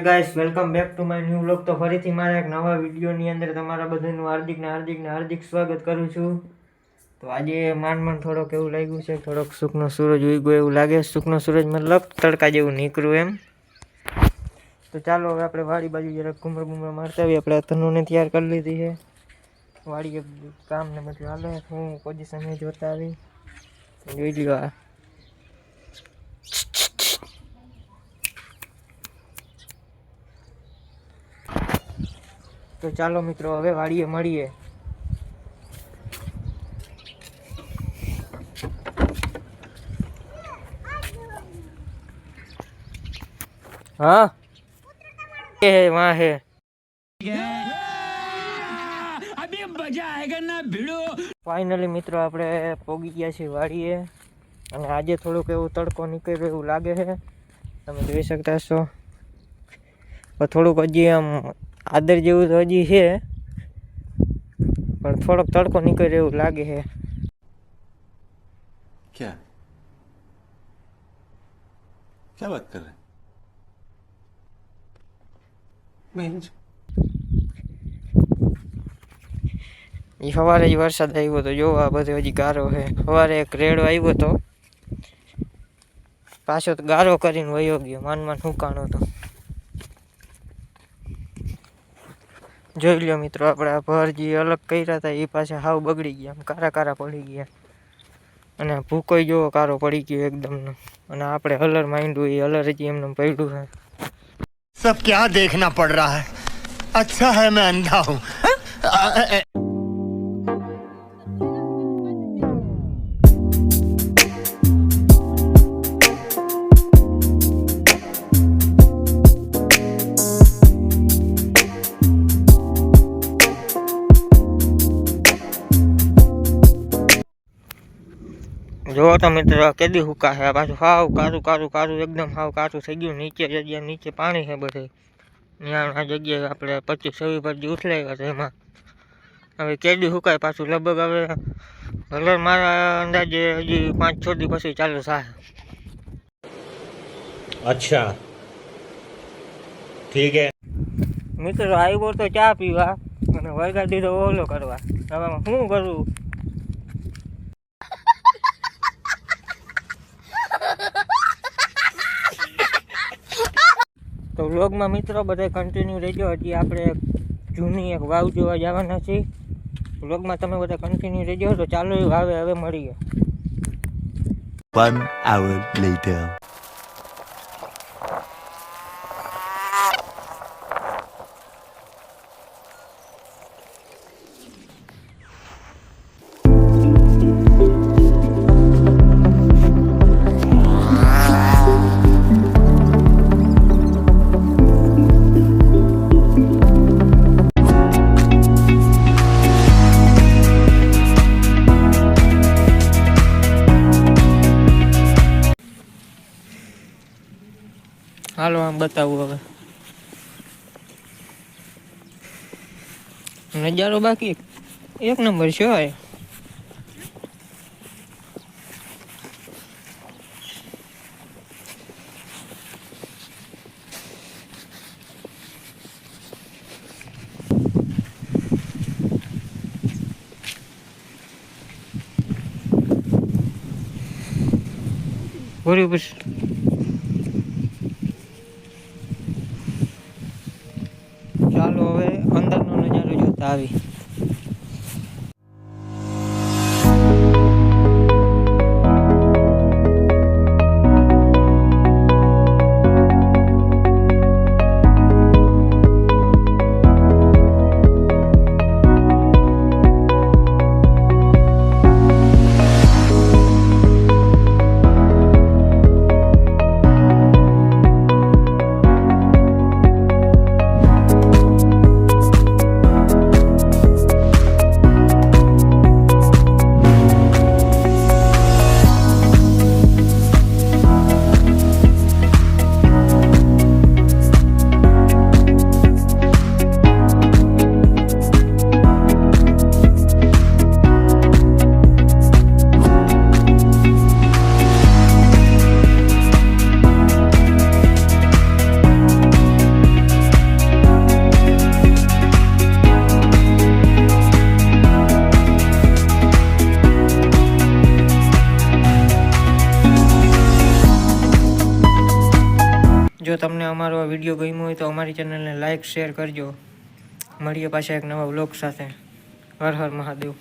Guys, welcome back to my new vlog. તો ફરીથી મારા એક નવા વિડીયોની અંદર તમારા બધાનું હાર્દિક સ્વાગત કરું છું. તો આજે માંડ થોડોક એવું લાગ્યું છે, થોડોક સુખનો સૂરજ ઉગ્યો એવું લાગે. સુખનો સૂરજ મતલબ તડકા જેવું નીકળ્યું એમ. તો ચાલો હવે આપણે વાડી બાજુ જરાક ઘૂમર મારતા આવીએ. આપણે તનુને તૈયાર કરી લીધી છે. વાડીએ કામ ને બધું હાલે. હું પોઝિશન જોતા આવી જોઈ લ્યો. આ તો ચાલો મિત્રો, હવે વાડીએ મળીએ. हाँ ये है वहाँ है अभी मजा आएगा ना भिड़ो. फाइनली મિત્રો આપણે પોગી ગયા છીએ વાડીએ. અને આજે થોડુંક એવું તડકો નીકળ્યો એવું લાગે છે, તમે જોઈ શકતા છો. પણ થોડુંક હજી આમ આદર જેવું તો હજી છે, પણ થોડોક તડકો નીકળ્યો એવું લાગે છે. क्या क्या बात कर रहे हैं? એ સવારે જ વરસાદ આવ્યો હતો. જો આ બધો હજી ગારો છે. સવારે એક રેડો આવ્યો હતો, પાછો તો ગારો કરીને વયો ગયો. માન હુકાણો હતો. જોઈ લ્યો મિત્રો, આપણે આ ભર જે અલગ કર્યા હતા એ પાછા હાવ બગડી ગયા, કારા પડી ગયા. અને ભૂકોઈ જેવો કારો પડી ગયો એકદમ. અને આપણે હલર માંડ્યું, એ હલર હજી એમને પડ્યું છે. सब क्या देखना पड़ रहा है? अच्छा है मैं अंधा हूँ. જો તો મિત્રો કેદી હુકા છે. પાછું હાવ કારું એકદમ હાવ કારું થઈ ગયું. નીચે જગ્યા નીચે પાણી છે બધે. ત્યાં આ જગ્યાએ આપણે 25-26 પર જે ઉથલાવ્યા હતા એમાં હવે કેદી હુકાય. પાછું લગભગ હવે હલર મારા અંદાજે હજી 5-6 દી પછી ચાલુ થાય. अच्छा ठीक है મિત્રો આવ્યો તો ચા પીવા અને વળગા દીધો ઓલો કરવા. હવે શું કરું? તો વ્લોગમાં મિત્રો બધા કન્ટિન્યુ રહેજો. હજી આપણે જૂની એક વાવ જોવા જવાના છીએ. વ્લોગમાં તમે બધા કન્ટિન્યુ રહેજો. તો ચાલો એ વાવે હવે મળીએ. 1 hour later. હાલો આમ બતાવું હવે નજારો બાકી એક નંબર છે. બરોબર. ચાલો હવે અંદરનો નજારો જોતા આવી. જો તમને અમારો આ વિડીયો ગમ્યો હોય તો અમારી ચેનલને લાઇક શેર કરજો. મળીએ પાછા એક નવા વ્લોગ સાથે. હર હર મહાદેવ.